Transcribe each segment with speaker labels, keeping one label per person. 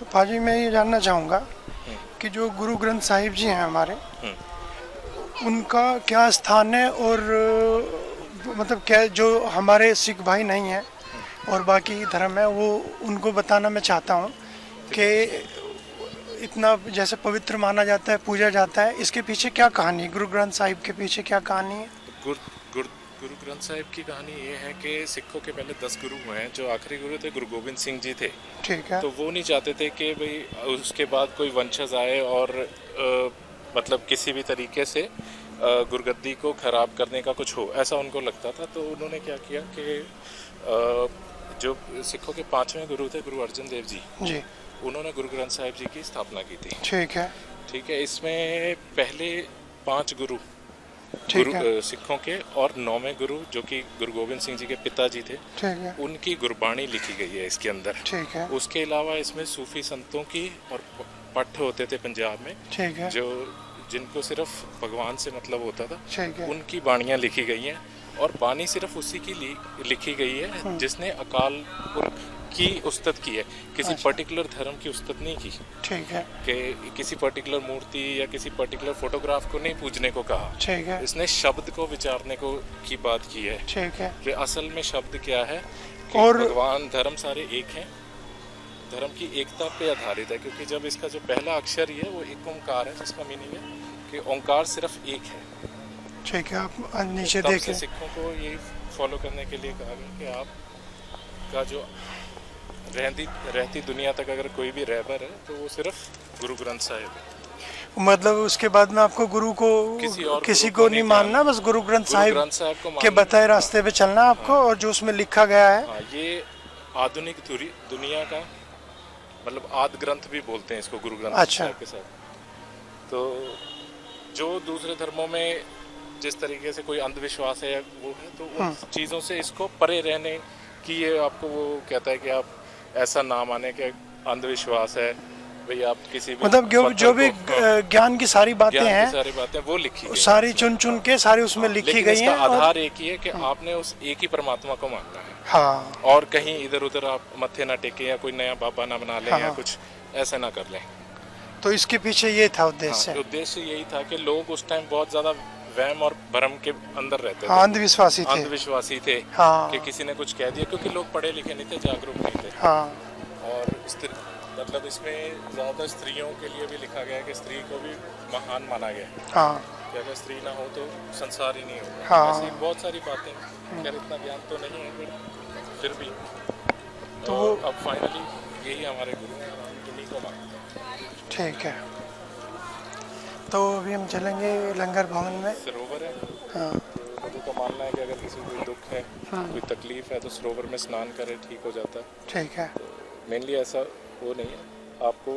Speaker 1: पाजी मैं ये जानना चाहूँगा कि जो गुरु ग्रंथ साहिब जी हैं हमारे, उनका क्या स्थान है, और मतलब क्या जो हमारे सिख भाई नहीं हैं और बाकी धर्म है वो उनको बताना मैं चाहता हूँ कि इतना जैसे पवित्र माना जाता है, पूजा जाता है, इसके पीछे क्या कहानी है? गुरु ग्रंथ साहिब के पीछे क्या कहानी है?
Speaker 2: गुरु ग्रंथ साहिब की कहानी ये है कि सिखों के पहले 10 गुरु हुए हैं। जो आखिरी गुरु थे गुरु गोविंद सिंह जी थे।
Speaker 1: ठीक है।
Speaker 2: तो वो नहीं चाहते थे कि भाई उसके बाद कोई वंशज आए और मतलब किसी भी तरीके से गुरगद्दी को खराब करने का कुछ हो, ऐसा उनको लगता था। तो उन्होंने क्या किया कि जो सिखों के 5वें गुरु थे गुरु अर्जन देव जी, उन्होंने गुरु ग्रंथ साहिब जी की स्थापना की थी।
Speaker 1: ठीक है।
Speaker 2: ठीक है। इसमें पहले 5 गुरु सिखों के और 9वें गुरु जो कि गुरु गोविंद सिंह जी के पिताजी थे,
Speaker 1: ठीक है,
Speaker 2: उनकी गुरबाणी लिखी गई है इसके अंदर।
Speaker 1: ठीक है।
Speaker 2: उसके अलावा इसमें सूफी संतों की और पठ होते थे पंजाब में,
Speaker 1: ठीक है,
Speaker 2: जो जिनको सिर्फ भगवान से मतलब होता था,
Speaker 1: ठीक है,
Speaker 2: उनकी बाणियाँ लिखी गई हैं। और बानी सिर्फ उसी की लिखी गई है जिसने अकाल पुरख की उस्तत की है, किसी पर्टिकुलर धर्म की उस्तत नहीं की।
Speaker 1: ठीक है।
Speaker 2: कि किसी पर्टिकुलर मूर्ति या किसी पर्टिकुलर फोटोग्राफ को नहीं पूजने को कहा।
Speaker 1: ठीक है।
Speaker 2: इसने शब्द को विचारने को की बात की है।
Speaker 1: ठीक है।
Speaker 2: कि असल में शब्द क्या है कि
Speaker 1: और
Speaker 2: भगवान धर्म सारे एक हैं, धर्म की एकता पे आधारित है। क्योंकि जब इसका जो पहला अक्षर ही है वो एक ओंकार है, जिसका मीनिंग है कि ओंकार सिर्फ एक है।
Speaker 1: ठीक है। आप नीचे
Speaker 2: तब
Speaker 1: देखें।
Speaker 2: से सिखों को यही फॉलो करने के लिए कहा गया कि आप का जो रहती दुनिया तक अगर कोई भी रहबर है तो वो सिर्फ गुरु ग्रंथ साहिब है।
Speaker 1: मतलब उसके बाद में आपको गुरु को किसी को नहीं मानना, बस गुरु ग्रंथ साहिब के बताए रास्ते पे चलना आपको। और जो उसमें लिखा गया है,
Speaker 2: ये आधुनिक दुनिया का मतलब आदि ग्रंथ भी बोलते हैं इसको, गुरु ग्रंथ साहिब के साथ। तो जो दूसरे धर्मों में जिस तरीके से कोई अंधविश्वास है वो है, तो उन चीज़ों से इसको परे रहने की ये आपको वो कहता है कि आप ऐसा ना माने कि अंधविश्वास है भाई। आप किसी भी
Speaker 1: मतलब जो भी ज्ञान की सारी बातें हैं,
Speaker 2: सारी बातें वो लिखी गई,
Speaker 1: सारी चुन के सारी उसमें लिखी गई हैं।
Speaker 2: आधार एक ही है कि आपने उस एक ही परमात्मा को मानना है।
Speaker 1: हाँ।
Speaker 2: और कहीं इधर उधर आप मत्थे ना टेके या कोई नया बाबा ना बना लें, या कुछ ऐसा ना कर लें।
Speaker 1: तो इसके पीछे ये था उद्देश्य।
Speaker 2: उद्देश्य यही था कि लोग उस टाइम बहुत ज्यादा वहम और भ्रम के अंदर रहते थे। अंधविश्वासी थे।
Speaker 1: हाँ।
Speaker 2: कि किसी ने कुछ कह दिया, क्योंकि लोग पढ़े लिखे नहीं थे, जागरूक नहीं थे।
Speaker 1: हाँ।
Speaker 2: और मतलब इसमें ज्यादा स्त्रियों के लिए भी लिखा गया है कि स्त्री को भी महान माना गया है।
Speaker 1: हाँ।
Speaker 2: कि अगर स्त्री ना हो तो संसार ही नहीं होगा।
Speaker 1: हाँ।
Speaker 2: ऐसी बहुत सारी बातें, खैर इतना ज्ञान तो नहीं है फिर भी। तो अब फाइनली यही हमारे गुरु हैं, हम इन्हीं को मानते हैं।
Speaker 1: ठीक है। तो अभी हम चलेंगे लंगर भवन में।
Speaker 2: सरोवर है।
Speaker 1: हाँ।
Speaker 2: लोगों का मानना है कि अगर किसी को कोई दुख है, कोई तकलीफ है, तो सरोवर में स्नान करे, ठीक हो जाता है।
Speaker 1: ठीक है।
Speaker 2: तो मेनली ऐसा वो नहीं है, आपको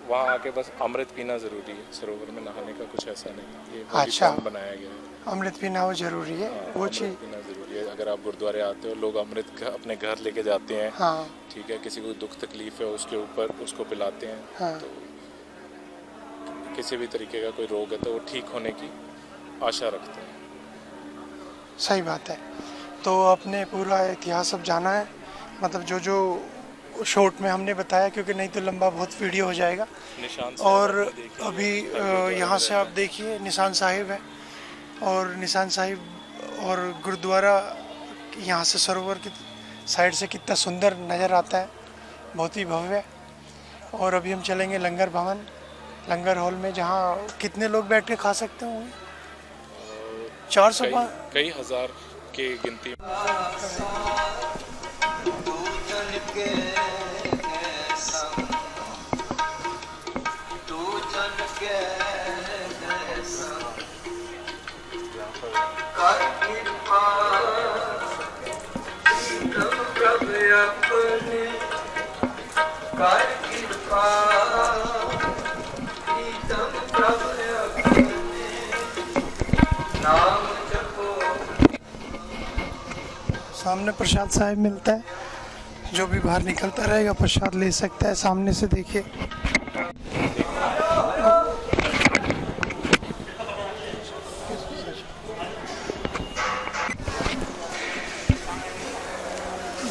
Speaker 2: वहाँ आके बस अमृत पीना ज़रूरी है। सरोवर में नहाने का कुछ ऐसा नहीं, ये
Speaker 1: अच्छा
Speaker 2: बनाया गया है।
Speaker 1: अमृत पीना वो जरूरी है। वो चीज़
Speaker 2: पीना ज़रूरी है। अगर आप गुरुद्वारे आते हो, लोग अमृत अपने घर लेके जाते हैं।
Speaker 1: हाँ।
Speaker 2: ठीक है। किसी को दुख तकलीफ है उसके ऊपर उसको पिलाते हैं।
Speaker 1: हाँ।
Speaker 2: तो किसी भी तरीके का कोई रोग है तो वो ठीक होने की आशा रखते हैं।
Speaker 1: सही बात है। तो आपने पूरा इतिहास अब जाना है, मतलब जो जो शॉर्ट में हमने बताया, क्योंकि नहीं तो लंबा बहुत वीडियो हो जाएगा। और अभी यहाँ से आप देखिए निशान साहिब है, और निशान साहिब और गुरुद्वारा यहाँ से सरोवर की साइड से कितना सुंदर नज़र आता है, बहुत ही भव्य। और अभी हम चलेंगे लंगर भवन, लंगर हॉल में, जहाँ कितने लोग बैठ के खा सकते होंगे? 400
Speaker 2: कई हजार के गिनती।
Speaker 1: सामने प्रसाद साहिब मिलता है, जो भी बाहर निकलता रहेगा प्रसाद ले सकता है। सामने से देखिए।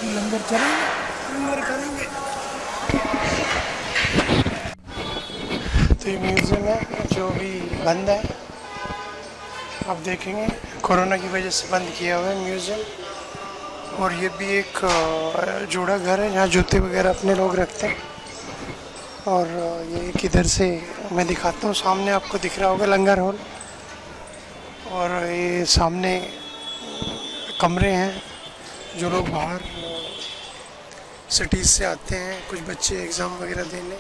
Speaker 1: लंगर चलेंगे, लंगर करेंगे। तो ये म्यूज़ियम है जो भी बंद है, आप देखेंगे कोरोना की वजह से बंद किया हुआ है म्यूज़ियम। और ये भी एक जोड़ा घर है जहाँ जूते वगैरह अपने लोग रखते हैं। और ये किधर से मैं दिखाता हूँ, सामने आपको दिख रहा होगा लंगर हॉल, और ये सामने कमरे हैं। जो लोग बाहर सिटीज़ से आते हैं, कुछ बच्चे एग्ज़ाम वगैरह देने,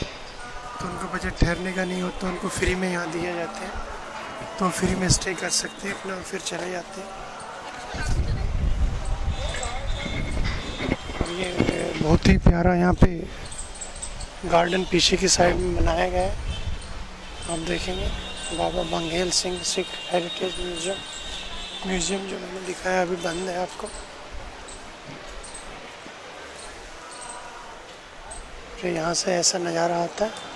Speaker 1: तो उनको बजट ठहरने का नहीं होता, उनको फ्री में यहाँ दिए जाते हैं, तो फ्री में स्टे कर सकते हैं अपना, फिर चले जाते हैं। और ये बहुत ही प्यारा यहाँ पे गार्डन पीछे की साइड में बनाया गया है, आप देखेंगे। बाबा बंगेल सिंह सिख हेरिटेज म्यूज़ियम जो मैंने दिखाया अभी बंद है आपको। फिर यहाँ से ऐसा नज़ारा आता है।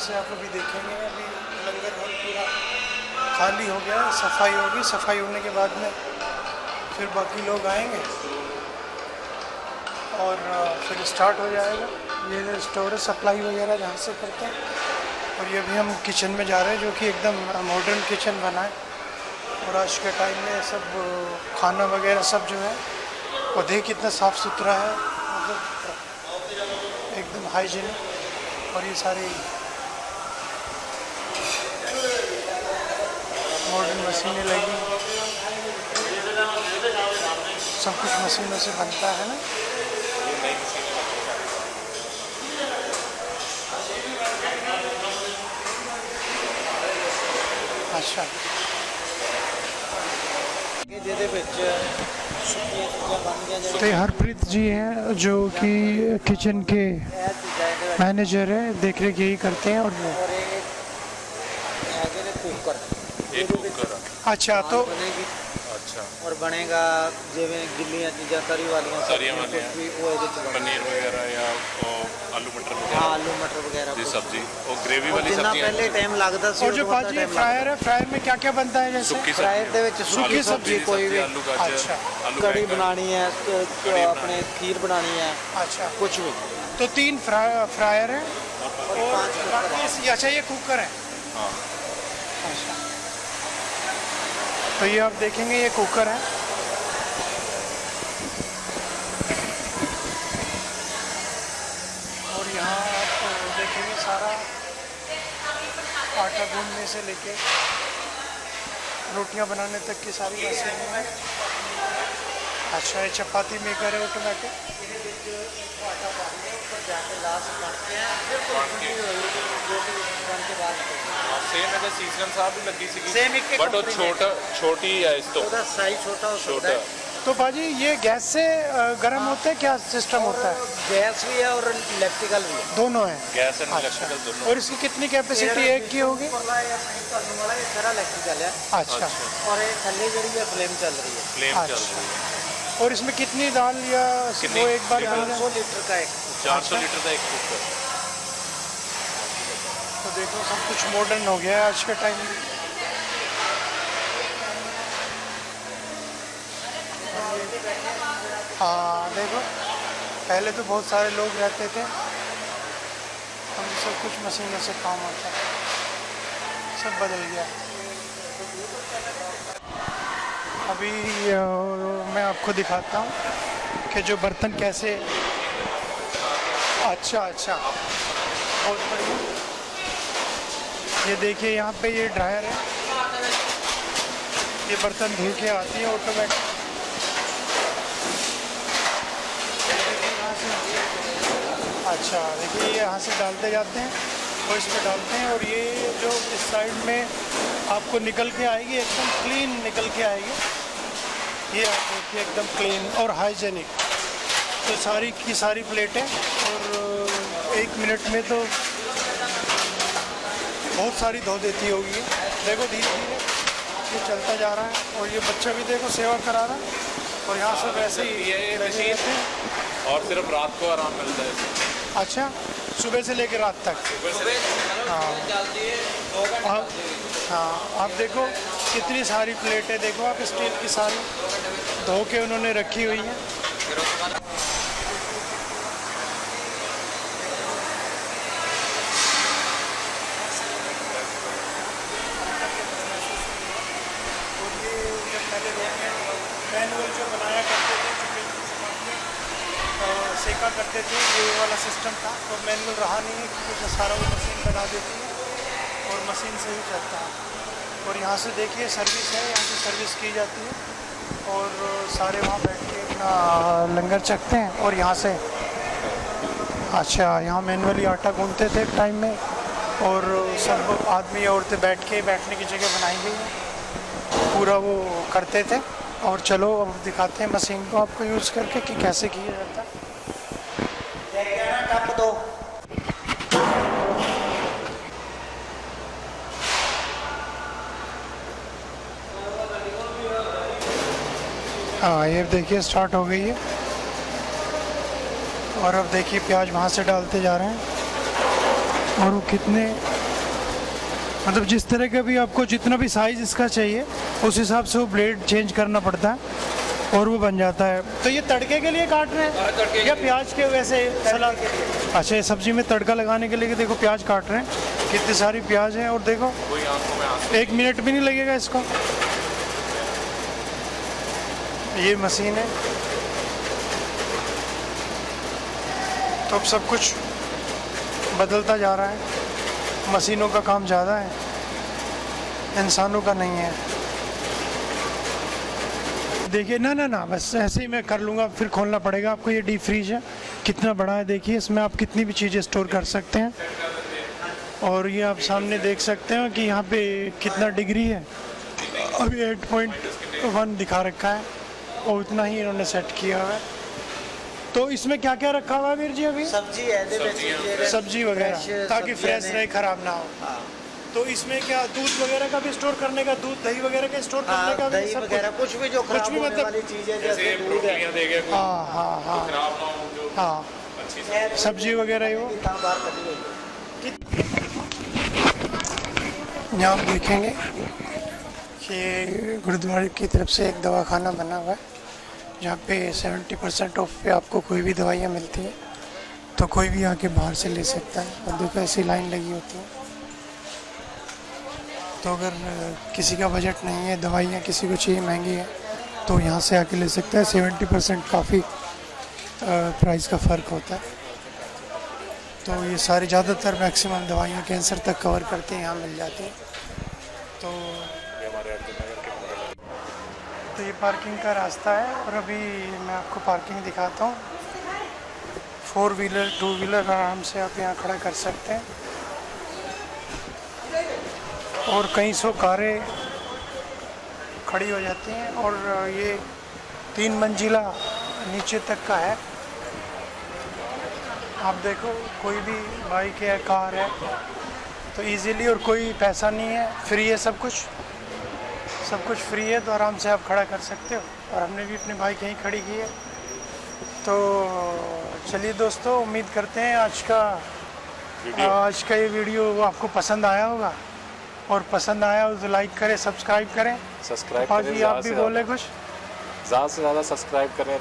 Speaker 1: से आप अभी देखेंगे, अभी लंगर हॉल पूरा खाली हो गया है, सफाई होगी, सफाई होने के बाद में फिर बाकी लोग आएंगे और फिर स्टार्ट हो जाएगा। ये स्टोरेज सप्लाई वगैरह जहाँ से करते हैं। और ये भी हम किचन में जा रहे हैं जो कि एकदम मॉडर्न किचन बना है। और आज के टाइम में सब खाना वगैरह सब जो है वो देख कितना साफ़ सुथरा है, मतलब एकदम हाइजीनिक। और ये सारी मॉडर्न मशीनें लगी, सब कुछ मशीनों से बनता है ना। अच्छा, तो ये हरप्रीत जी हैं जो कि किचन के मैनेजर है, देख रेख यही करते हैं। और अच्छा, तो
Speaker 2: अच्छा,
Speaker 3: और बनेगा जिवें गिल्लियां चीज़ां तरी वालियां कुछ भी वो
Speaker 2: पनीर वगैरह या आलू मटर वगैरह।
Speaker 3: हाँ, आलू मटर वगैरह
Speaker 2: जी सब्जी और ग्रेवी वाली सब्जी।
Speaker 3: पहले टाइम लगता सी।
Speaker 1: और जो पाजी फ्रायर है, फ्रायर में क्या क्या बनता है? जैसे
Speaker 3: फ्रायर दे विच सुक्की सब्जी कोई भी,
Speaker 2: आलू गाजर,
Speaker 1: अच्छा,
Speaker 2: आलू
Speaker 3: कड़ी बनानी है, अपने खीर बनानी है,
Speaker 1: अच्छा,
Speaker 3: कुछ भी।
Speaker 1: तो 3 फ्रायर है और बाकी। अच्छा, ये कुकर है।
Speaker 2: हाँ,
Speaker 1: अच्छा, तो ये आप देखेंगे ये कुकर है। और यहाँ आप देखेंगे सारा आटा गूंदने से लेके रोटियां बनाने तक की सारी मशीनें हैं। अच्छा, ये चपाती मेकर है ऑटोमेटिक।
Speaker 2: सेम है सीजन साहब भी लगी
Speaker 3: सेम
Speaker 2: सी, बट वो छोटी है इस तो
Speaker 3: साइज छोटा हो सकता है।
Speaker 1: तो बाजी ये गैस से गर्म होता है, क्या सिस्टम होता है?
Speaker 3: गैस भी है और इलेक्ट्रिकल भी है,
Speaker 1: दोनों है।
Speaker 2: गैस एंड
Speaker 1: अच्छा,
Speaker 2: इलेक्ट्रिकल दोनों।
Speaker 1: और इसकी कितनी कैपेसिटी एक की होगी?
Speaker 3: इलेक्ट्रिकल है।
Speaker 1: अच्छा,
Speaker 3: और ये थल्ले जड़ी है फ्लेम चल रही है।
Speaker 2: फ्लेम चल रही है।
Speaker 1: और इसमें कितनी दाल या वो एक बार बन जाए?
Speaker 3: 400 लीटर का एक
Speaker 2: 400 लीटर का एक कुकर।
Speaker 1: तो देखो सब कुछ मॉडर्न हो गया है आज के टाइम में। हाँ देखो, पहले तो बहुत सारे लोग रहते थे, अब सब कुछ मशीनों से काम होता है, सब बदल गया। अभी मैं आपको दिखाता हूँ कि जो बर्तन कैसे। अच्छा अच्छा, बहुत बढ़िया। ये देखिए यहाँ पे ये ड्रायर है, ये बर्तन धुल के आती है ऑटोमेटिक। अच्छा, देखिए ये यहाँ से डालते जाते हैं और इसमें डालते हैं, और ये जो इस साइड में आपको निकल के आएगी, एकदम क्लीन निकल के आएगी। ये आप देखिए एकदम क्लीन और हाइजेनिक। तो सारी की सारी प्लेटें, और 1 मिनट में तो बहुत सारी धो देती होगी। देखो धीरे धीरे ये चलता जा रहा है, और ये बच्चा भी देखो सेवा करा रहा है। और यहाँ से वैसे ही
Speaker 2: ये
Speaker 1: लगे
Speaker 2: मशीन
Speaker 1: थे।
Speaker 2: और सिर्फ रात को आराम मिलता है इसमें।
Speaker 1: अच्छा, सुबह से लेकर रात तक।
Speaker 3: चलती है 2 घंटे
Speaker 1: आप हाँ, आप देखो कितनी सारी प्लेटें देखो आप, स्टील की सारी धो के उन्होंने रखी हुई हैं। मैनुअल जो बनाया करते थे, जो बिल्कुल सेका करते थे, ये वाला सिस्टम था। तो मैनुअल रहा नहीं है क्योंकि सारा वो मशीन बना देती है और मशीन से ही चलता है। और यहाँ से देखिए सर्विस है, यहाँ से सर्विस की जाती है और सारे वहाँ बैठ के अपना लंगर चखते हैं। और यहाँ से अच्छा, यहाँ मैनुअली आटा गूंथते थे एक टाइम में, और सब आदमी औरतें बैठ के बैठने की जगह बनाई गई है, पूरा वो करते थे। और चलो अब दिखाते हैं मशीन को आपको यूज़ करके कि कैसे किया जाता है।
Speaker 3: टप दो।
Speaker 1: हाँ, ये देखिए स्टार्ट हो गई है। और अब देखिए प्याज वहाँ से डालते जा रहे हैं, और वो कितने, मतलब जिस तरह का भी आपको जितना भी साइज़ इसका चाहिए उस हिसाब से वो ब्लेड चेंज करना पड़ता है और वो बन जाता है। तो ये तड़के के लिए काट रहे हैं या प्याज के वैसे सलाद के लिए? अच्छा, ये सब्जी में तड़का लगाने के लिए देखो प्याज काट रहे हैं, कितनी सारी प्याज हैं। और देखो
Speaker 2: कोई आंखों में आंसू।
Speaker 1: 1 मिनट भी नहीं लगेगा इसको। ये मशीन है। तो अब सब कुछ बदलता जा रहा है, मशीनों का काम ज़्यादा है, इंसानों का नहीं है। देखिए ना बस ऐसे ही मैं कर लूँगा, फिर खोलना पड़ेगा आपको। ये डीप फ्रीज है, कितना बड़ा है देखिए, इसमें आप कितनी भी चीज़ें स्टोर कर सकते हैं। और ये आप सामने देख सकते हो कि यहाँ पे कितना डिग्री है, अभी 8.1 दिखा रखा है और उतना ही इन्होंने सेट किया हुआ है। तो इसमें क्या क्या रखा हुआ है वीर जी अभी?
Speaker 3: सब्जी है,
Speaker 1: सब्जी वगैरह, ताकि फ्रेश रहे, खराब ना हो।
Speaker 3: हाँ।
Speaker 1: तो इसमें क्या दूध वगैरह का भी स्टोर करने का, दूध दही वगैरह का स्टोर करने का भी
Speaker 3: दही
Speaker 1: सब
Speaker 3: वगैरह कुछ भी जो खराब
Speaker 1: भी
Speaker 3: होने
Speaker 1: मतलब-
Speaker 3: वाली चीज़ है,
Speaker 2: जैसे
Speaker 3: जैसे दूध है।
Speaker 2: प्रोटीन देगा कोई,
Speaker 1: हाँ
Speaker 2: खराब ना हो, जो
Speaker 1: हाँ
Speaker 2: अच्छी
Speaker 1: सब्जी वगैरह ही हो।
Speaker 3: कहाँ बाहर कटी हुई है।
Speaker 1: यहाँ आप देखेंगे कि गुरुद्वारे की तरफ से एक दवाखाना बना हुआ है, जहाँ पे 70% ऑफ पे आपको कोई भी दवाइयाँ मिलती हैं। तो कोई भी आके बाहर से ले सकता है। और देखो ऐसी लाइन लगी होती है। तो अगर किसी का बजट नहीं है, दवाइयाँ किसी को चाहिए महंगी है, तो यहाँ से आके ले सकता है। 70% काफ़ी प्राइस का फ़र्क होता है। तो ये सारी ज़्यादातर मैक्सिमम दवाइयाँ कैंसर तक कवर करते हैं, यहाँ मिल जाती हैं। तो ये पार्किंग का रास्ता है। और अभी मैं आपको पार्किंग दिखाता हूँ। 4 व्हीलर 2 व्हीलर आराम से आप यहाँ खड़ा कर सकते हैं, और कई सौ कारें खड़ी हो जाती हैं। और ये 3 मंजिला नीचे तक का है। आप देखो कोई भी बाइक है, कार है, तो इजीली, और कोई पैसा नहीं है, फ्री है सब कुछ फ्री है। तो आराम से आप खड़ा कर सकते हो। और हमने भी अपनी बाइक यहीं खड़ी की है। तो चलिए दोस्तों, उम्मीद करते हैं आज का ये वीडियो आपको पसंद आया होगा। और पसंद आया हो तो लाइक करें, सब्सक्राइब करें।
Speaker 2: सब्सक्राइब
Speaker 1: आप भी बोले कुछ?
Speaker 2: ज़्यादा से ज़्यादा सब्सक्राइब करें।